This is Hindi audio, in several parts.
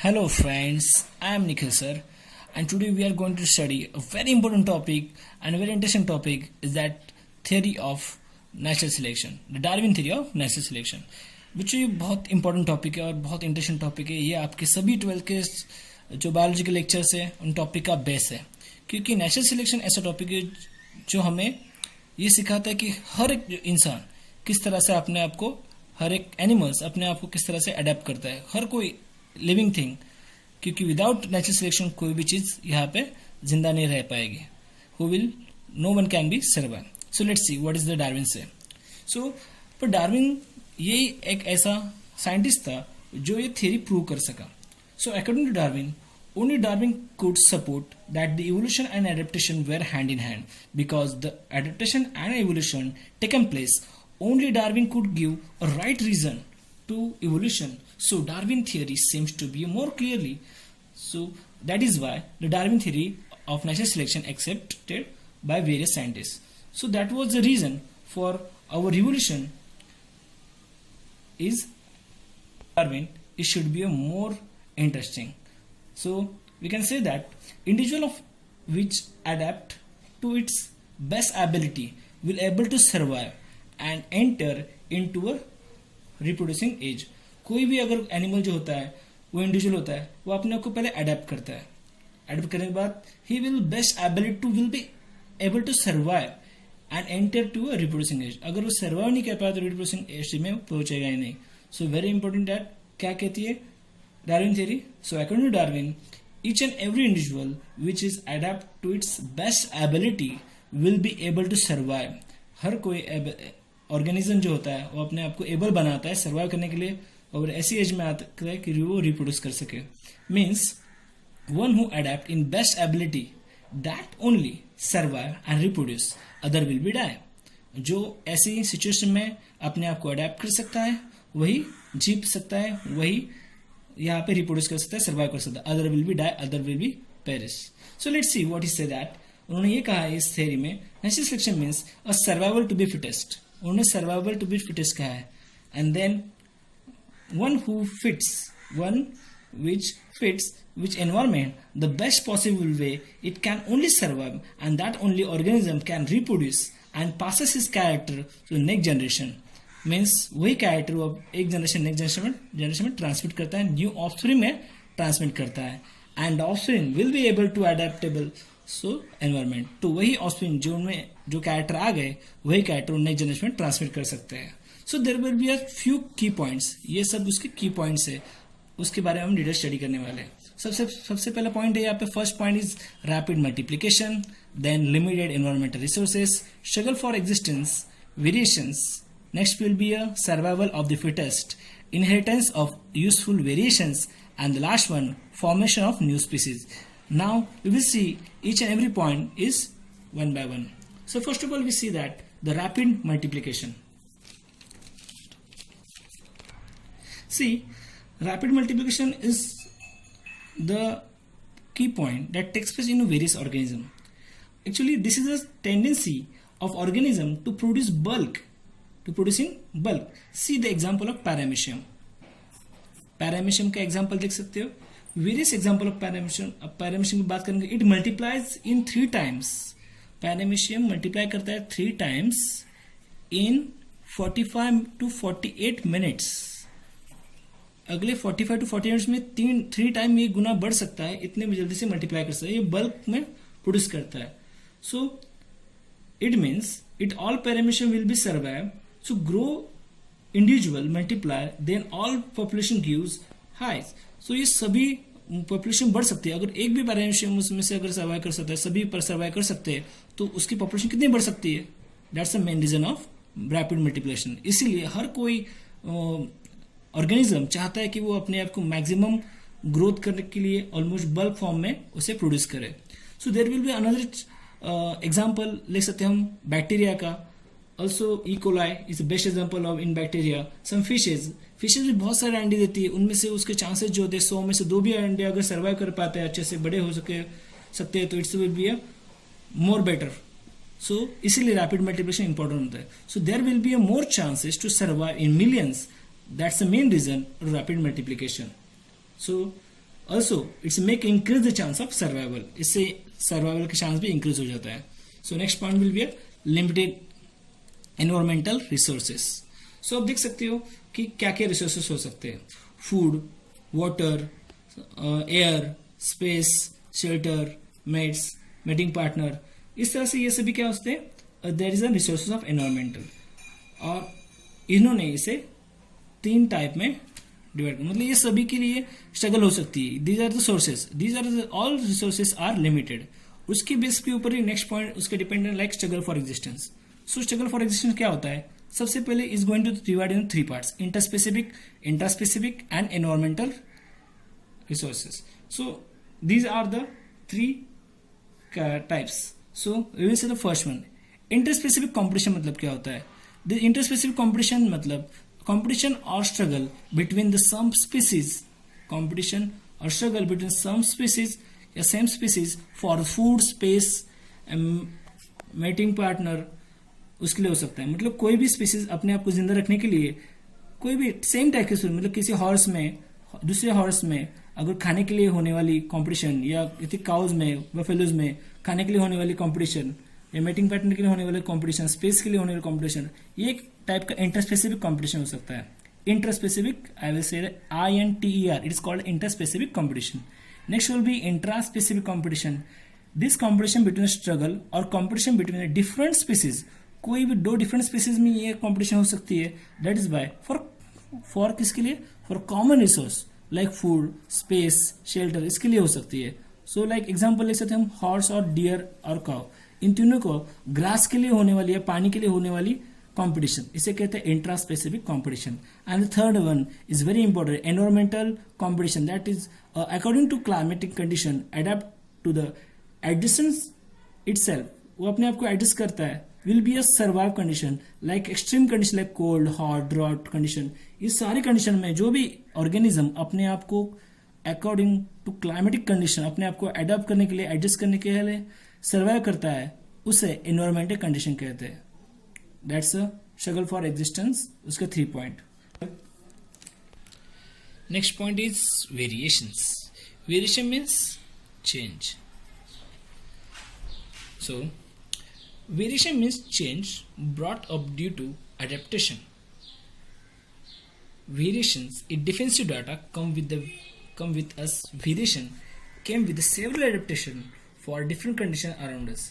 Hello friends, I am Nikhil sir, and today we are going to study a very important topic and a very interesting topic is that theory of natural selection, the Darwin theory of natural selection, which ये बहुत important topic है और बहुत interesting topic है। ये आपके सभी 12 के जो बायोलॉजी के लेक्चर्स है उन टॉपिक का बेस है, क्योंकि नेचुरल सिलेक्शन ऐसा टॉपिक है जो हमें ये सिखाता है कि हर एक इंसान किस तरह से अपने आप को, हर एक एनिमल्स अपने आप को किस तरह से अडेप्ट करता है, हर कोई लिविंग थिंग, क्योंकि विदाउट नेचुरल सिलेक्शन कोई भी चीज यहाँ पे जिंदा नहीं रह पाएगी। Who will no one can be survive. So let's see what is the Darwin say. So पर डार्विन ये एक ऐसा साइंटिस्ट था जो ये थ्योरी प्रूव कर सका। So according to Darwin, only Darwin could support that the evolution and adaptation were hand in hand, because the adaptation and evolution taken place, only Darwin could give a right reason to evolution. So Darwin theory seems to be more clearly. So that is why the Darwin theory of natural selection accepted by various scientists. So that was the reason for our evolution is Darwin. It should be a more interesting. So we can say that individual of which adapt to its best ability will able to survive and enter into a reproducing age. कोई भी अगर एनिमल जो होता है वो इंडिविजुअल होता है, वो अपने आप को पहले अडेप्ट करता है। अडेप्ट करने के बाद ही will best ability to will be able to survive and enter to a reproducing age. अगर वो सर्वाइव नहीं कर पाया तो रिप्रोड्यूसिंग एज में पहुंचेगा ही नहीं। सो वेरी इंपॉर्टेंट दैट क्या कहती है Darwin theory. So according to Darwin, each and every individual which is adapt to its best ability will be able to survive. हर कोई ऑर्गेनिज्म जो होता है वो अपने आप को एबल बनाता है सर्वाइव करने के लिए, और ऐसी एज में आता है कि वो रिप्रोड्यूस कर सके। Means one who adapt in best ability that only survive and reproduce, other will be die. जो ऐसी सिचुएशन में अपने आप को अडेप्ट कर सकता है वही जीत सकता है, वही यहाँ पे रिप्रोड्यूस कर सकता है, सर्वाइव कर सकता है। Other will be die, other will be perish. So let's see what is say that. उन्होंने ये कहा है इस थ्योरी में natural selection means a survival to be fittest. उन्होंने सर्वाइवल टू बी फिटेस्ट कहा है, and then one who fits, one which fits which environment the best possible way it can only survive, and that only organism can reproduce and passes his character to next generation. Means वही कैरेक्टर वो एक जनरेशन नेक्स्ट जनरेशन में ट्रांसमिट करता है, न्यू ऑफस्प्रिंग में ट्रांसमिट करता है, and offspring will be able to adaptable so environment. तो वही ऑफस्प्रिंग जो उनमें जो कैरेक्टर आ गए वही कैरेक्टर नेक्स्ट जनरेशन में ट्रांसमिट कर सकते हैं। So there will be a few की पॉइंट्स, ये सब उसके की पॉइंट्स है, उसके बारे में हम डिटेल स्टडी करने वाले हैं। सबसे पहला पॉइंट है यहाँ पे, first point is rapid multiplication, then limited environmental resources, struggle for existence, variations. Next will be a survival of the fittest, inheritance of useful variations, and the last one, formation of new species. Now we will see each and every point is one by one. So first of all we see that the rapid multiplication. See, rapid multiplication is the key point that takes place in various organisms. Actually this is a tendency of organism to produce bulk, to producing bulk. See the example of paramecium. Paramecium का example देख सकते हो। Various example of paramecium. अब paramecium की बात करेंगे, it multiplies in 3 times. Paramecium multiply करता है 3 times in 45 to 48 minutes. अगले 45 to 48 मिनट्स में 3 टाइम ये गुना बढ़ सकता है, इतने जल्दी से मल्टीप्लाई कर सकता है, ये बल्क में प्रोड्यूस करता है। So it means it all paramecium will be survive. So grow individual multiply, then all population gives high. So ये सभी पॉपुलेशन बढ़ सकती है। अगर एक भी पैरामीशियम उसमें से अगर सर्वाइव कर सकता है, सभी पर सर्वाइव कर सकते हैं, तो उसकी पॉपुलेशन कितनी बढ़ सकती है। That's the main reason of rapid multiplication. इसीलिए हर कोई ऑर्गेनिज्म चाहता है कि वो अपने आप को मैक्सिमम ग्रोथ करने के लिए ऑलमोस्ट बल्क फॉर्म में उसे प्रोड्यूस करे। So there will be another example ले सकते हैं हम बैक्टीरिया का। Also E. coli is the best example of in bacteria. Some fishes भी बहुत सारे अंडे देती है, उनमें से उसके चांसेस जो होते हैं 100 में से 2 भी अंडे अगर सर्वाइव कर पाते हैं, अच्छे से बड़े हो सकते हैं, तो it's will be a more better. So इसीलिए रैपिड मल्टीप्लिकेशन इंपॉर्टेंट होता है। So there will be a more chances to survive in millions, that's the main reason rapid multiplication. So also it's make increase the chance of survival, इससे सर्वाइवल का चांस भी इंक्रीज हो जाता है. So next point will be a limited environmental resources. सो आप देख सकते हो कि क्या क्या रिसोर्सेस हो सकते हैं. Food, water, air, space, shelter, mates, mating partner, इस तरह से ये सभी क्या होते हैं, there is a resources of environmental. और इन्होंने इसे 3 टाइप में डिवाइड, मतलब ये सभी के लिए स्ट्रगल हो सकती है. These are the sources, these are all resources are limited. उसके बेस के ऊपर ही नेक्स्ट पॉइंट उसके dependent like struggle for existence. So struggle for existence क्या होता है, सबसे पहले is going to divide in 3 parts, interspecific, intraspecific and environmental resources. So these are the 3 types. So we will say the first one, interspecific competition. मतलब क्या होता है, the interspecific competition मतलब competition or struggle between the some species, competition or struggle between some species या same species for food, space, mating partner, उसके लिए हो सकता है. मतलब कोई भी स्पीसीज अपने आप को जिंदा रखने के लिए कोई भी सेम टाइप के, मतलब किसी हॉर्स में दूसरे हॉर्स में अगर खाने के लिए होने वाली कंपटीशन, या किसी काउज में, बफेलोज में खाने के लिए होने वाली कंपटीशन, या मेटिंग पार्टनर के लिए होने वाली कंपटीशन, स्पेस के लिए होने वाली कंपटीशन, ये एक टाइप का इंटरस्पेसिफिक कंपटीशन हो सकता है. Interspecific, I will say INTER, it is called interspecific competition. Next will be intraspecific competition. This competition between struggle और कंपटीशन बिटवीन डिफरेंट स्पीसीज, कोई भी 2 डिफरेंट स्पीसीज में ये कंपटीशन हो सकती है. दैट इज बाय फॉर किसके लिए, for common resource like food, space, shelter, इसके लिए हो सकती है. सो लाइक एग्जांपल ले सकते हैं हम हॉर्स और डियर और काउ, इन तीनों को ग्रास के लिए होने वाली या पानी के लिए होने वाली कंपटीशन, इसे कहते हैं intra specific competition. And the third one is very important, environmental competition. That is according to climatic condition adapt to the adjustments itself, वो अपने आप को एडजस्ट करता है. Will be a survive condition like extreme condition like cold, hot, drought condition. इस सारी कंडीशन में जो भी ऑर्गेनिज्म अपने आप को अकॉर्डिंग टू क्लाइमेटिक कंडीशन अपने आप को एडॉप्ट करने के लिए, एडजस्ट करने के लिए सर्वाइव करता है, उसे एनवायरमेंटल कंडीशन कहते हैं. That's a struggle for existence, उसके 3 point. Next point is variations. Variation means change. So variation means change brought up due to adaptation. Variations in defensive data come with us. Variation came with several adaptation for different condition around us.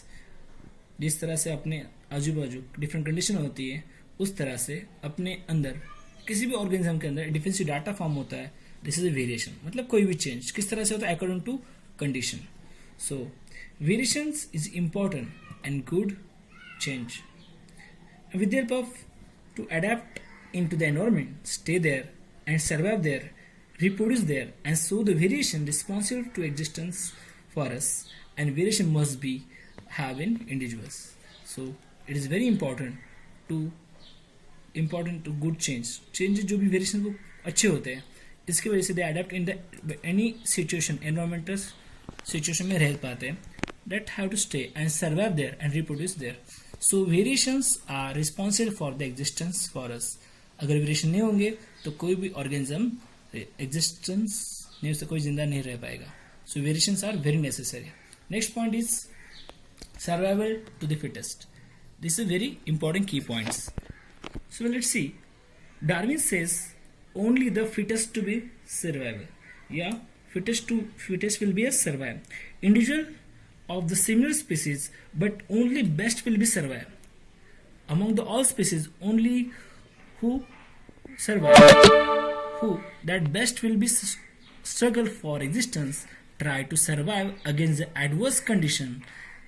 जिस तरह से अपने आजू बाजू डिफरेंट कंडीशन होती है, उस तरह से अपने अंदर किसी भी ऑर्गेनिज्म के अंदर डिफेंसिव डाटा फॉर्म होता है. This is a variation. मतलब कोई भी चेंज किस तरह से होता है, according to condition. So variations is important and good change. With the help of to adapt into the environment, stay there and survive there, reproduce there, and so the variation responsible to existence for us, and variation must be have in individuals. So it is very important to good change. Change जो भी वेरिएशन को अच्छे होते हैं, इसकी वजह से दे adapt in the any situation, environmental situation में रह पाते हैं. That have to stay and survive there and reproduce there. So variations are responsible for the existence for us. अगर वेरिएशन नहीं होंगे तो कोई भी ऑर्गेनिज्म एग्जिस्टेंस नहीं, उससे कोई जिंदा नहीं रह पाएगा. So variations are very necessary. Next point is survival to the fittest. This is very important key points. So let's see. Darwin says only the fittest to be survival, या fittest will be a survive. Individual of the similar species, but only best will be survive. Among the all species, only who survive, who that best will be struggle for existence, try to survive against the adverse condition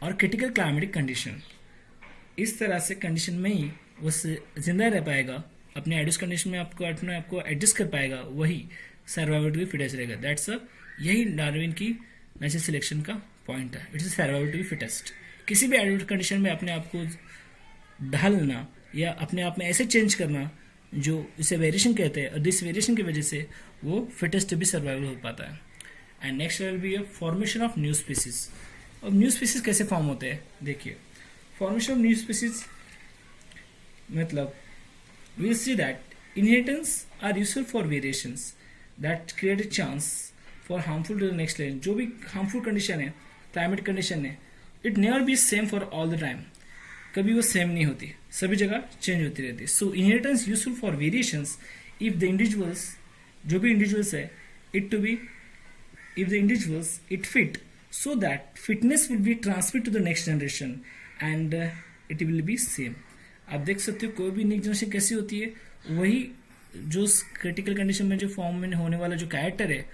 or critical climatic condition. इस तरह से कंडीशन में ही वो जिंदा रह पाएगा, अपने एडवर्स कंडीशन में अपने आपको एडजस्ट कर पाएगा, वही सर्वाइवल टू बी फिटेस्ट रहेगा. दैट्स यही डार्विन की नेचुरल सिलेक्शन का पॉइंट है. It is survival to be fittest. किसी भी एडवर्स कंडीशन में अपने आप को ढालना या अपने आप में ऐसे चेंज करना जो इसे वेरिएशन कहते हैं, और दिस वेरिएशन की वजह से वो फिटेस्ट भी सर्वाइवल हो पाता है. And next will be formation of new species. अब न्यू स्पीसीज कैसे फॉर्म होते हैं, देखिए. फॉर्मेशन ऑफ न्यू स्पीसीज मतलब we'll see that inheritance are useful for variations that create a chance for harmful to the next lane, जो भी हार्मफुल कंडीशन है, क्लाइमेट कंडीशन है, it never be same for all the time, कभी वो सेम नहीं होती, सभी जगह चेंज होती रहती है. So inheritance useful for variations if the individuals, जो भी इंडिविजुअल्स है, it to be, if the individuals it fit, so that fitness will be transferred to the next generation and it will be same. आप देख सकते हो कोई भी नेक्स्ट जनरेशन कैसी होती है, वही जो क्रिटिकल कंडीशन में जो फॉर्म में होने वाला जो कैरेक्टर है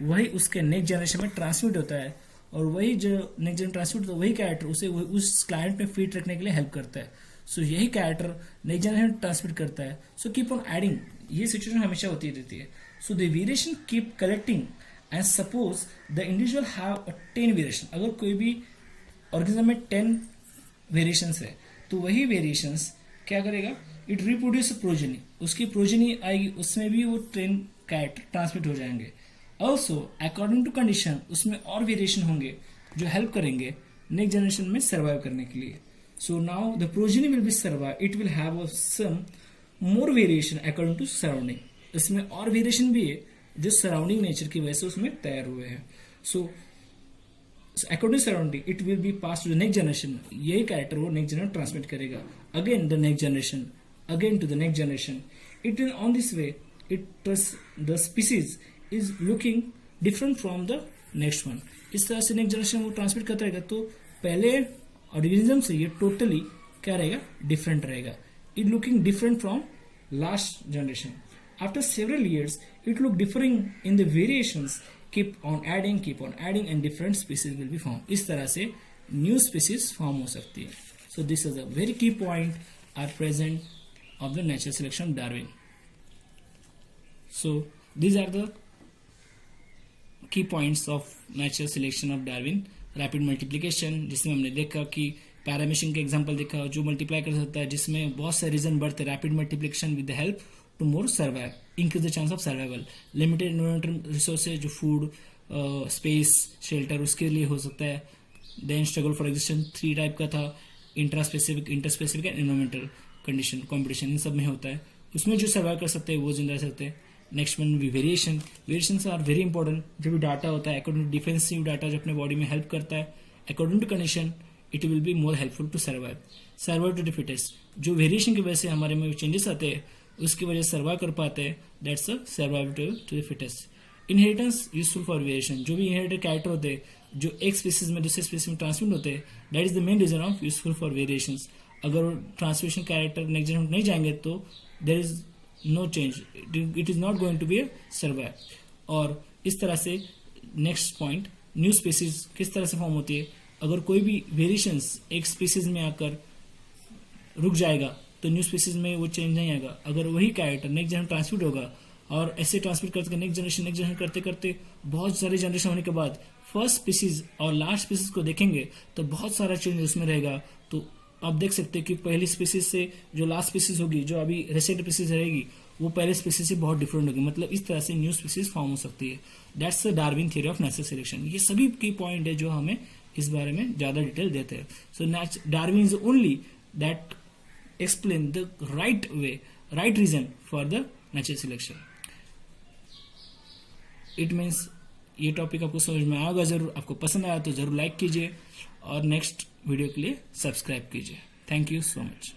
वही उसके नेक्स्ट जनरेशन में ट्रांसमिट होता है, और वही जो नेक्स्ट जनरेशन ट्रांसमिट होता है वही कैरेक्टर उसे उस क्लाइंट में फिट रखने के लिए हेल्प करता है. सो यही कैरेक्टर नेक्स्ट जनरेशन ट्रांसमिट करता है. सो कीप ऑन एडिंग, ये सिचुएशन हमेशा होती रहती है. So the variation keep collecting and suppose the individual have 10 variation. अगर कोई भी ऑर्गेनिज्म में 10 वेरिएशंस है तो वही वेरिएशंस क्या करेगा, इट रिप्रोड्यूस प्रोजेनी, उसकी प्रोजेनी आएगी, उसमें भी वो 10 कैरेक्टर ट्रांसमिट हो जाएंगे. ऑल्सो अकॉर्डिंग टू कंडीशन उसमें और वेरिएशन होंगे जो हेल्प करेंगे नेक्स्ट जनरेशन में सर्वाइव करने के लिए. So now the progeny will be survive, it will have some more variation according to surrounding. इसमें और वेरिएशन भी है जो सराउंडिंग नेचर की वजह से उसमें तैयार हुए हैं. So according surrounding it will be pass to the next generation, यही कैरेक्टर वो नेक्स्ट जनरेशन ट्रांसमिट करेगा, again the next generation, again to the next generation. It will on this way it the species is looking different from the next one. इस तरह से नेक्स्ट जनरेशन वो ट्रांसमिट करता रहेगा तो पहले ऑर्गेनिज्म से ये टोटली क्या रहेगा, डिफरेंट रहेगा. It looking different from last generation. After several years, it look differing in the variations. Keep on adding, and different species will be formed. इस तरह से new species form हो सकती है. So this is a very key point are present of the natural selection of Darwin. So these are the key points of natural selection of Darwin. Rapid multiplication, जिसमें हमने देखा कि पैरामीशन के एग्जाम्पल देखा जो मल्टीप्लाई कर सकता है, जिसमें बहुत से रीजन बढ़ते. Rapid multiplication with the help to more survive, increase the chance of survival. Limited environmental resources जो food, space, shelter उसके लिए हो सकता है. Then struggle for existence 3 type का था, intraspecific, interspecific and environmental condition, competition, इन सब में होता है. उसमें जो सर्वाइव कर सकते हैं वो जिंदा रह सकते हैं. नेक्स्ट वन भी variation. Variation are very important. जो भी डाटा होता है अकॉर्डिंग टू डिफेंसिव डाटा जो अपने बॉडी में हेल्प करता है, according to condition it will be more helpful to survive. Survive to the fittest, जो वेरिएशन की वजह से हमारे में चेंजेस आते हैं उसकी वजह से सर्वाइव कर पाते हैं, that's a survival to the fittest. Inheritance useful for variation, जो भी इनहेरिटेड कैरेक्टर होते हैं जो एक स्पीसीज में दूसरे स्पीसीज में ट्रांसमिट होते हैं, that is the main reason of useful for variations. अगर ट्रांसमिशन कैरेक्टर नेक्स्ट जनरेशन नहीं जाएंगे तो there is no change, it is not going to be survive. और इस तरह से नेक्स्ट पॉइंट, न्यू स्पीसीज किस तरह से फॉर्म होती है. अगर कोई भी वेरिएशंस एक स्पीसीज में आकर रुक जाएगा तो न्यू स्पीसीज में वो चेंज नहीं आएगा. अगर वही कैरेक्टर नेक्स्ट जनरेशन ट्रांसमिट होगा और ऐसे ट्रांसमिट करते नेक्स्ट जनरेशन करते करते बहुत सारे जनरेशन होने के बाद फर्स्ट स्पीसीज और लास्ट स्पीसीज को देखेंगे तो बहुत सारा चेंज उसमें रहेगा. तो आप देख सकते हैं कि पहली स्पीसीज से जो लास्ट स्पीसीज होगी, जो अभी रिसेंट स्पीसीज रहेगी, वो पहले स्पीसीज से बहुत डिफरेंट होगी. मतलब इस तरह से न्यू स्पीसीज फॉर्म हो सकती है. That's the Darwin theory of natural selection. ये सभी की पॉइंट है जो हमें इस बारे में ज्यादा डिटेल देते हैं. So Darwin is only that explain the right way, right reason for the natural selection. It means ये टॉपिक आपको समझ में आएगा जरूर. आपको पसंद आया तो जरूर लाइक कीजिए और नेक्स्ट वीडियो के लिए सब्सक्राइब कीजिए. Thank you so much.